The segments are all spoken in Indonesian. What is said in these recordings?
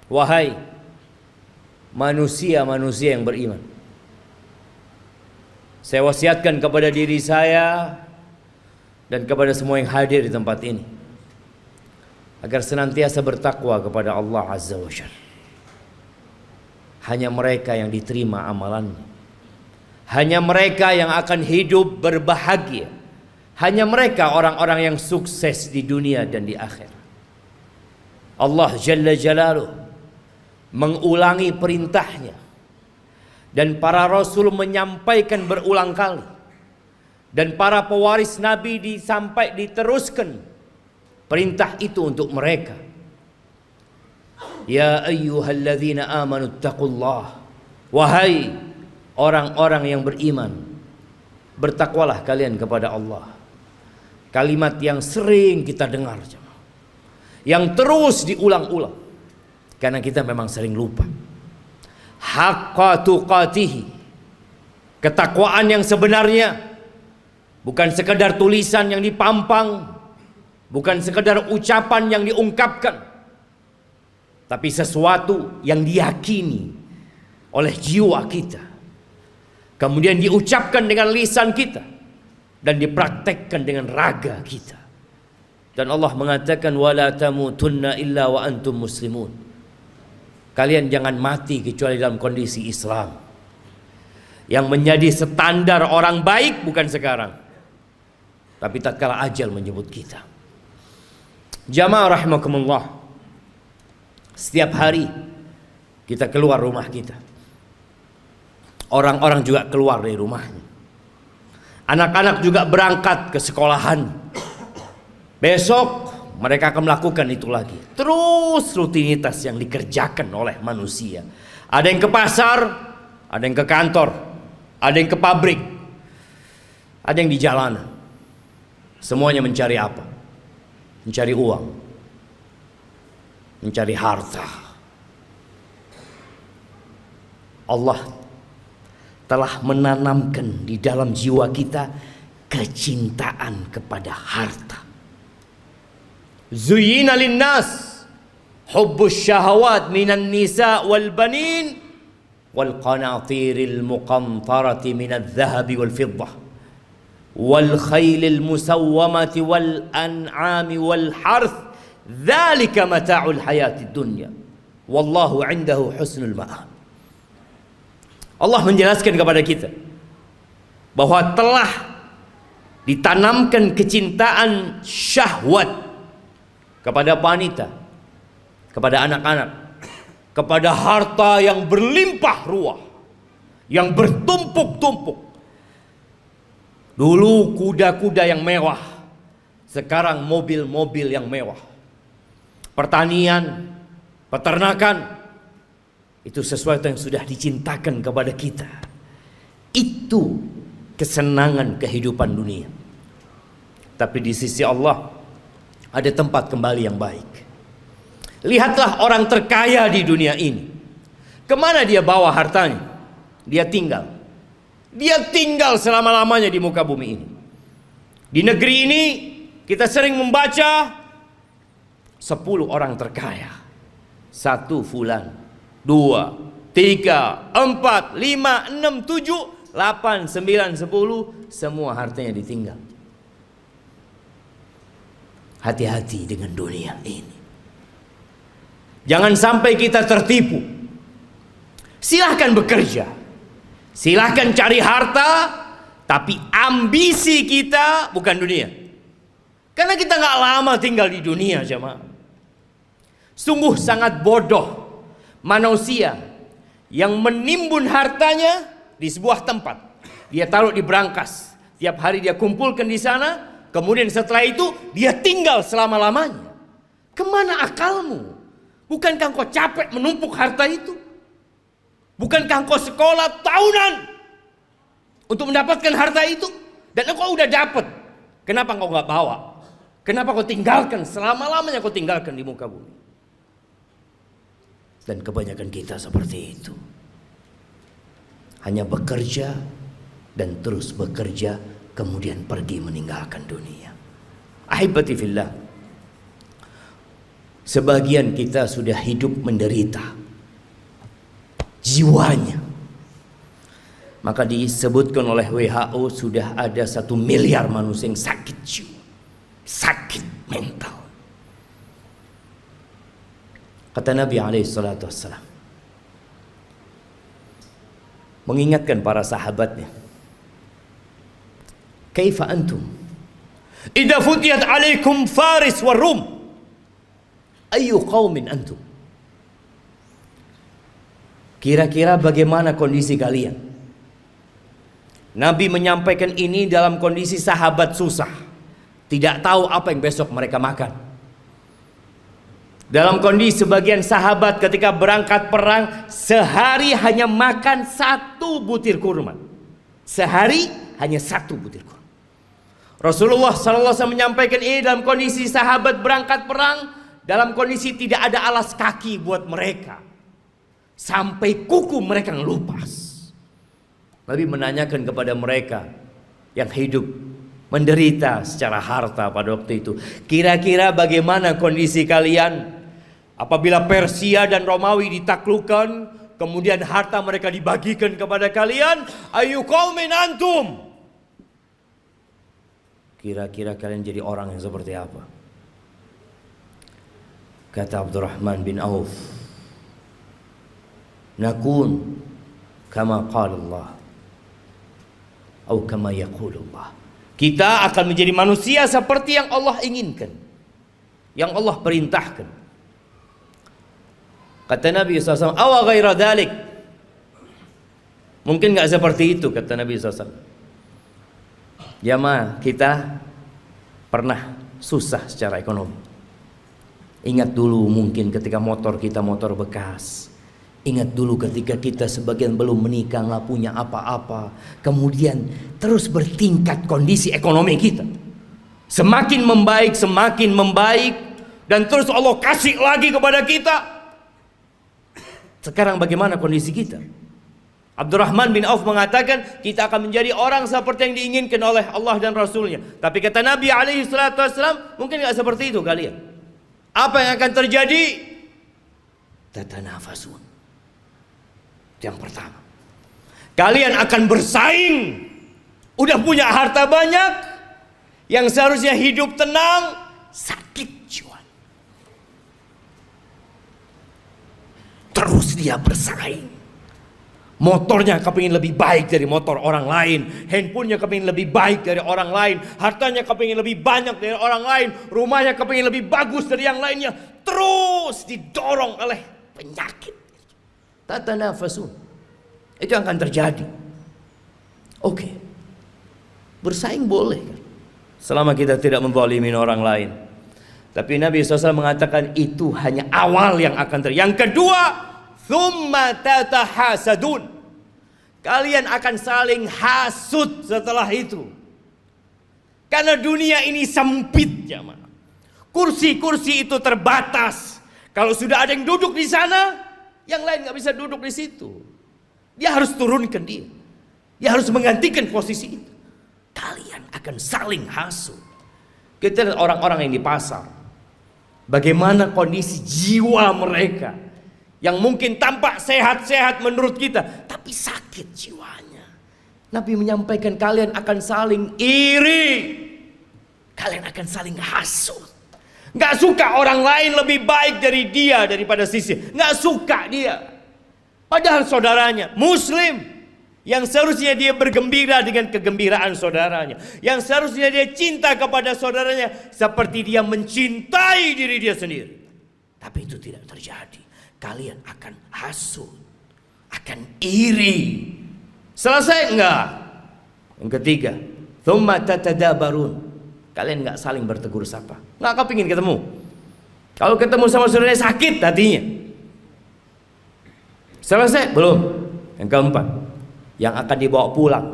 Wahai manusia-manusia yang beriman, saya wasiatkan kepada diri saya dan kepada semua yang hadir di tempat ini agar senantiasa bertakwa kepada Allah Azza wa Jalla. Hanya mereka yang diterima amalannya, hanya mereka yang akan hidup berbahagia, hanya mereka orang-orang yang sukses di dunia dan di akhirat. Allah Jalla Jalaluh mengulangi perintahnya, dan para rasul menyampaikan berulang kali, dan para pewaris Nabi diteruskan perintah itu untuk mereka. Ya ayyuhalladzina amanu taqullah, wahai orang-orang yang beriman, bertakwalah kalian kepada Allah. Kalimat yang sering kita dengar, yang terus diulang-ulang, karena kita memang sering lupa. Haqqa tuqatihi, ketakwaan yang sebenarnya bukan sekedar tulisan yang dipampang, bukan sekedar ucapan yang diungkapkan, tapi sesuatu yang diyakini oleh jiwa kita, kemudian diucapkan dengan lisan kita, dan dipraktekkan dengan raga kita. Dan Allah mengatakan wala tamutunna illa wa antum muslimun. Kalian jangan mati kecuali dalam kondisi Islam. Yang menjadi standar orang baik bukan sekarang, tapi tatkala ajal menyebut kita. Jamaah rahimakumullah, setiap hari kita keluar rumah kita, orang-orang juga keluar dari rumahnya. Anak-anak juga berangkat ke sekolahan. Besok mereka akan melakukan itu lagi. Terus rutinitas yang dikerjakan oleh manusia. Ada yang ke pasar, ada yang ke kantor, ada yang ke pabrik, ada yang di jalanan. Semuanya mencari apa? Mencari uang, mencari harta. Allah telah menanamkan di dalam jiwa kita kecintaan kepada harta. Zuyyina linnas hubbus syahawat minan nisa wal banin wal qanatiril muqantarati minadh dhahabi wal fiddah wal khailil musawwamati wal an'ami wal harth dzalika mata'ul hayatid dunya wallahu 'indahu husnul ma'ab. Allah menjelaskan kepada kita bahwa telah ditanamkan kecintaan syahwat kepada wanita, kepada anak-anak, kepada harta yang berlimpah ruah, yang bertumpuk-tumpuk. Dulu kuda-kuda yang mewah, sekarang mobil-mobil yang mewah. Pertanian, peternakan, itu sesuatu yang sudah dicintakan kepada kita. Itu kesenangan kehidupan dunia. Tapi di sisi Allah ada tempat kembali yang baik. Lihatlah orang terkaya di dunia ini. Kemana dia bawa hartanya? Dia tinggal. Dia tinggal selama-lamanya di muka bumi ini. Di negeri ini kita sering membaca 10 orang terkaya. 1 fulan, 2, 3, 4, 5, 6, 7, 8, 9, 10. Semua hartanya ditinggal. Hati-hati dengan dunia ini. Jangan sampai kita tertipu. Silahkan bekerja, silahkan cari harta, tapi ambisi kita bukan dunia. Karena kita gak lama tinggal di dunia, jemaah. Sungguh sangat bodoh manusia yang menimbun hartanya di sebuah tempat. Dia taruh di brankas, tiap hari dia kumpulkan di sana. Kemudian setelah itu dia tinggal selama-lamanya. Kemana akalmu? Bukankah engkau capek menumpuk harta itu? Bukankah engkau sekolah tahunan untuk mendapatkan harta itu? Dan engkau udah dapat. Kenapa engkau nggak bawa? Kenapa kau tinggalkan selama-lamanya kau tinggalkan di muka bumi? Dan kebanyakan kita seperti itu. Hanya bekerja dan terus bekerja, kemudian pergi meninggalkan dunia. Ahibati fillah, Sebagian kita sudah hidup menderita jiwanya. Maka disebutkan oleh WHO sudah ada 1 miliar manusia yang sakit jiwa, sakit mental. Kata Nabi SAW mengingatkan para sahabatnya, kaifa antum idza futiyat alaikum Faris wa Rum, ayu qaumin antum? Kira-kira bagaimana kondisi kalian? Nabi menyampaikan ini dalam kondisi sahabat susah, tidak tahu apa yang besok mereka makan. Dalam kondisi sebagian sahabat ketika berangkat perang, sehari hanya makan 1 butir kurma. Sehari hanya 1 butir kurma. Rasulullah SAW menyampaikan ini dalam kondisi sahabat berangkat perang, dalam kondisi tidak ada alas kaki buat mereka, sampai kuku mereka ngelupas. Nabi menanyakan kepada mereka yang hidup menderita secara harta pada waktu itu, kira-kira bagaimana kondisi kalian apabila Persia dan Romawi ditaklukkan, kemudian harta mereka dibagikan kepada kalian? Ayu qaumin antum? Kira-kira kalian jadi orang yang seperti apa? Kata Abdurrahman bin Auf, nakun kama qala Allah atau kama yaqulullah. Kita akan menjadi manusia seperti yang Allah inginkan, yang Allah perintahkan. Kata Nabi SAW, awa ghaira dhalik, mungkin gak seperti itu, kata Nabi SAW. Jamaah, kita pernah susah secara ekonomi. Ingat dulu mungkin ketika motor kita motor bekas. Ingat dulu ketika kita sebagian belum menikah, nggak punya apa-apa. Kemudian terus bertingkat kondisi ekonomi kita. Semakin membaik. Dan terus Allah kasih lagi kepada kita. Sekarang bagaimana kondisi kita? Abdurrahman bin Auf mengatakan kita akan menjadi orang seperti yang diinginkan oleh Allah dan Rasulnya. Tapi kata Nabi SAW, mungkin nggak seperti itu kalian. Apa yang akan terjadi? Tatanafasun. Yang pertama, kalian akan bersaing. Udah punya harta banyak, yang seharusnya hidup tenang, sakit jiwa. Terus dia bersaing. Motornya kepingin lebih baik dari motor orang lain, handphonenya kepingin lebih baik dari orang lain, hartanya kepingin lebih banyak dari orang lain, rumahnya kepingin lebih bagus dari yang lainnya. Terus didorong oleh penyakit. Tatanafasun. Itu yang akan terjadi. Oke. Bersaing boleh kan? Selama kita tidak menzalimi orang lain. Tapi Nabi SAW mengatakan itu hanya awal yang akan terjadi. Yang kedua, thumma tatahasadun. Kalian akan saling hasud setelah itu. Karena dunia ini sempit, jamaah. Kursi-kursi itu terbatas. Kalau sudah ada yang duduk di sana, yang lain nggak bisa duduk di situ. Dia harus turunkan dia. Dia harus menggantikan posisi itu. Kalian akan saling hasud. Kita lihat orang-orang yang di pasar. Bagaimana kondisi jiwa mereka. Yang mungkin tampak sehat-sehat menurut kita, tapi sakit jiwanya. Nabi menyampaikan kalian akan saling iri. Kalian akan saling hasud. Gak suka orang lain lebih baik dari dia daripada sisi. Gak suka dia. Padahal saudaranya Muslim, yang seharusnya dia bergembira dengan kegembiraan saudaranya, yang seharusnya dia cinta kepada saudaranya seperti dia mencintai diri dia sendiri. Tapi itu tidak terjadi. Kalian akan hasud, akan iri. Selesai enggak? Yang ketiga, thumma tatadabarun. Kalian nggak saling bertegur sapa, nggak kepingin ketemu. Kalau ketemu sama saudaranya sakit hatinya. Selesai? Belum. Yang keempat, yang akan dibawa pulang,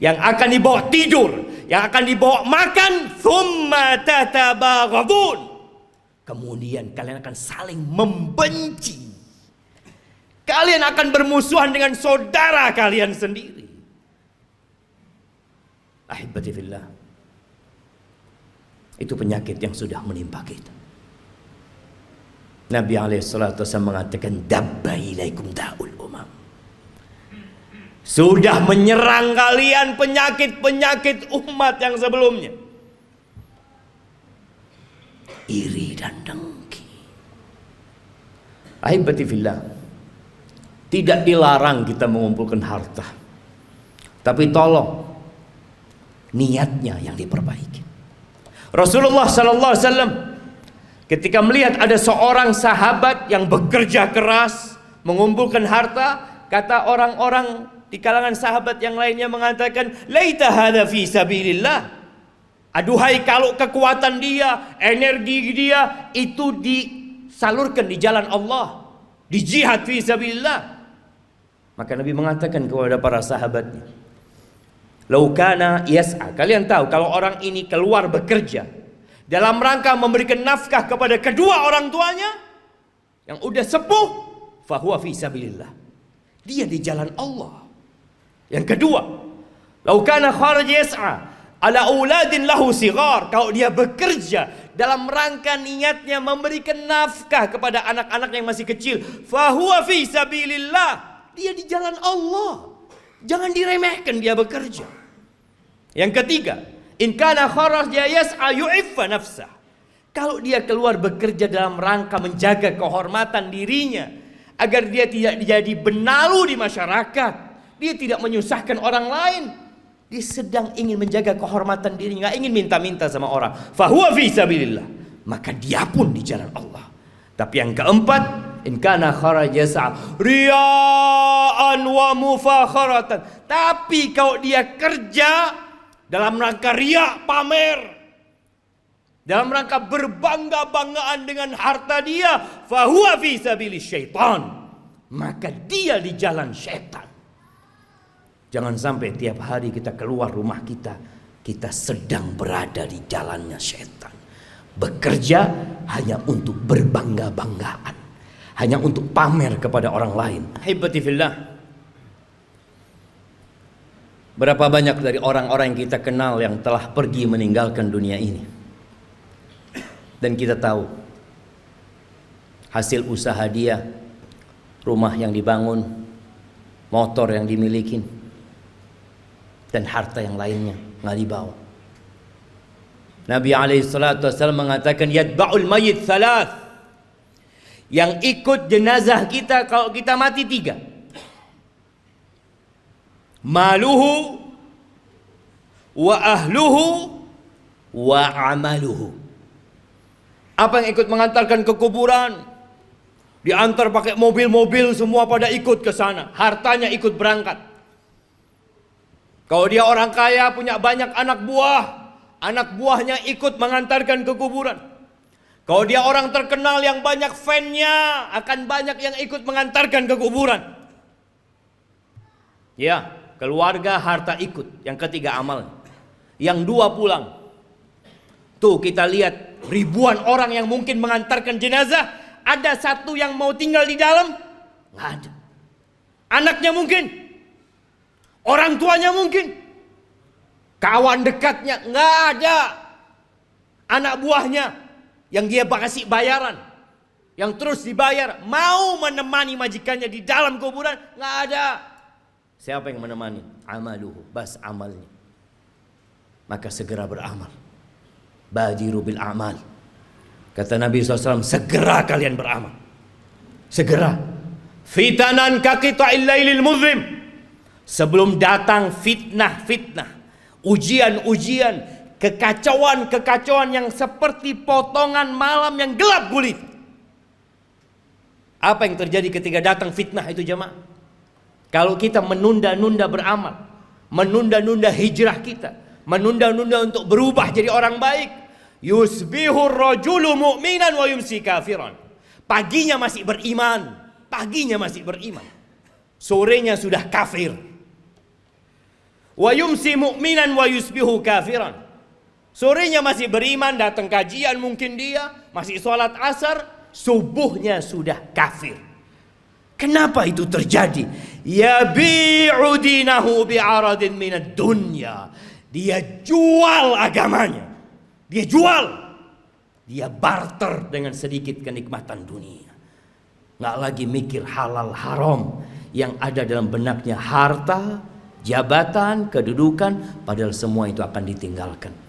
yang akan dibawa tidur, yang akan dibawa makan, thumma tatabaghadun. Kemudian kalian akan saling membenci. Kalian akan bermusuhan dengan saudara kalian sendiri. Ahibati fillah. Itu penyakit yang sudah menimpa kita. Nabi alaihissalatu wassalam mengatakan, dabba ilaikum da'ul umam. Sudah menyerang kalian penyakit-penyakit umat yang sebelumnya. Iri dan dengki. Ahibati fillah, tidak dilarang kita mengumpulkan harta, tapi tolong niatnya yang diperbaiki. Rasulullah sallallahu alaihi wasallam ketika melihat ada seorang sahabat yang bekerja keras mengumpulkan harta, kata orang-orang di kalangan sahabat yang lainnya mengatakan, laita hadza fi sabilillah. Aduhai kalau kekuatan dia, energi dia itu disalurkan di jalan Allah, di jihad fi sabilillah. Maka Nabi mengatakan kepada para sahabatnya, lau kana yas'a, kalian tahu kalau orang ini keluar bekerja dalam rangka memberikan nafkah kepada kedua orang tuanya yang udah sepuh, fahuwa fi sabilillah, dia di jalan Allah. Yang kedua, lau kana kharaj yas'a ala auladin lahu sighar, kalau dia bekerja dalam rangka niatnya memberikan nafkah kepada anak-anak yang masih kecil, fahuwa fi sabilillah, dia di jalan Allah. Jangan diremehkan dia bekerja. Yang ketiga, in kana kharaja yas'a yu'iffa nafsah, kalau dia keluar bekerja dalam rangka menjaga kehormatan dirinya agar dia tidak jadi benalu di masyarakat, dia tidak menyusahkan orang lain, dia sedang ingin menjaga kehormatan dirinya, nggak ingin minta-minta sama orang, fahuwa fi sabilillah, maka dia pun di jalan Allah. Tapi yang keempat, in kana kharaja yas'a riya'an wa mufakharatan, tapi kalau dia kerja dalam rangka riya, pamer, dalam rangka berbangga-banggaan dengan harta dia, fahuwa fi sabilis syaitan, maka dia di jalan syaitan. Jangan sampai tiap hari kita keluar rumah kita, kita sedang berada di jalannya syaitan. Bekerja hanya untuk berbangga-banggaan, hanya untuk pamer kepada orang lain. Hibati fillah, berapa banyak dari orang-orang yang kita kenal yang telah pergi meninggalkan dunia ini, dan kita tahu hasil usaha dia, rumah yang dibangun, motor yang dimiliki, dan harta yang lainnya nggak dibawa. Nabi alaihissalatu wassalam mengatakan, yatba'ul mayyit thalath, yang ikut jenazah kita kalau kita mati 3. Maluhu wa ahluhu wa amaluhu. Apa yang ikut mengantarkan ke kuburan? Diantar pakai mobil-mobil, semua pada ikut ke sana, hartanya ikut berangkat. Kalau dia orang kaya, punya banyak anak buah, anak buahnya ikut mengantarkan ke kuburan. Kalau dia orang terkenal yang banyak fan-nya, akan banyak yang ikut mengantarkan ke kuburan. Ya, keluarga, harta ikut. Yang ketiga, amal. Yang 2 pulang. Tuh kita lihat ribuan orang yang mungkin mengantarkan jenazah, ada 1 yang mau tinggal di dalam? Nggak ada. Anaknya mungkin, orang tuanya mungkin, kawan dekatnya nggak ada, anak buahnya yang dia kasih bayaran, yang terus dibayar, mau menemani majikannya di dalam kuburan, nggak ada. Siapa yang menemani? Amaluhu, bas amalnya. Maka segera beramal. Badiru bil amal. Kata Nabi SAW, segera kalian beramal. Segera. Fitanan kaqita'il lailil muzlim. Sebelum datang fitnah-fitnah, ujian-ujian, kekacauan-kekacauan yang seperti potongan malam yang gelap gulita. Apa yang terjadi ketika datang fitnah itu jemaah? Kalau kita menunda-nunda beramal, menunda-nunda hijrah kita, menunda-nunda untuk berubah jadi orang baik, yusbihur rajulu mu'minan wa yumsi kafiran. Paginya masih beriman, sorenya sudah kafir. Wa yumsi mu'minan wa yusbihu kafiran. Sorenya masih beriman, datang kajian mungkin dia, masih sholat asar, subuhnya sudah kafir. Kenapa itu terjadi? Yabi'u dinahu bi'aradin minad dunya. Dia jual agamanya. Dia jual Dia barter dengan sedikit kenikmatan dunia. Nggak lagi mikir halal haram. Yang ada dalam benaknya harta, jabatan, kedudukan. Padahal semua itu akan ditinggalkan.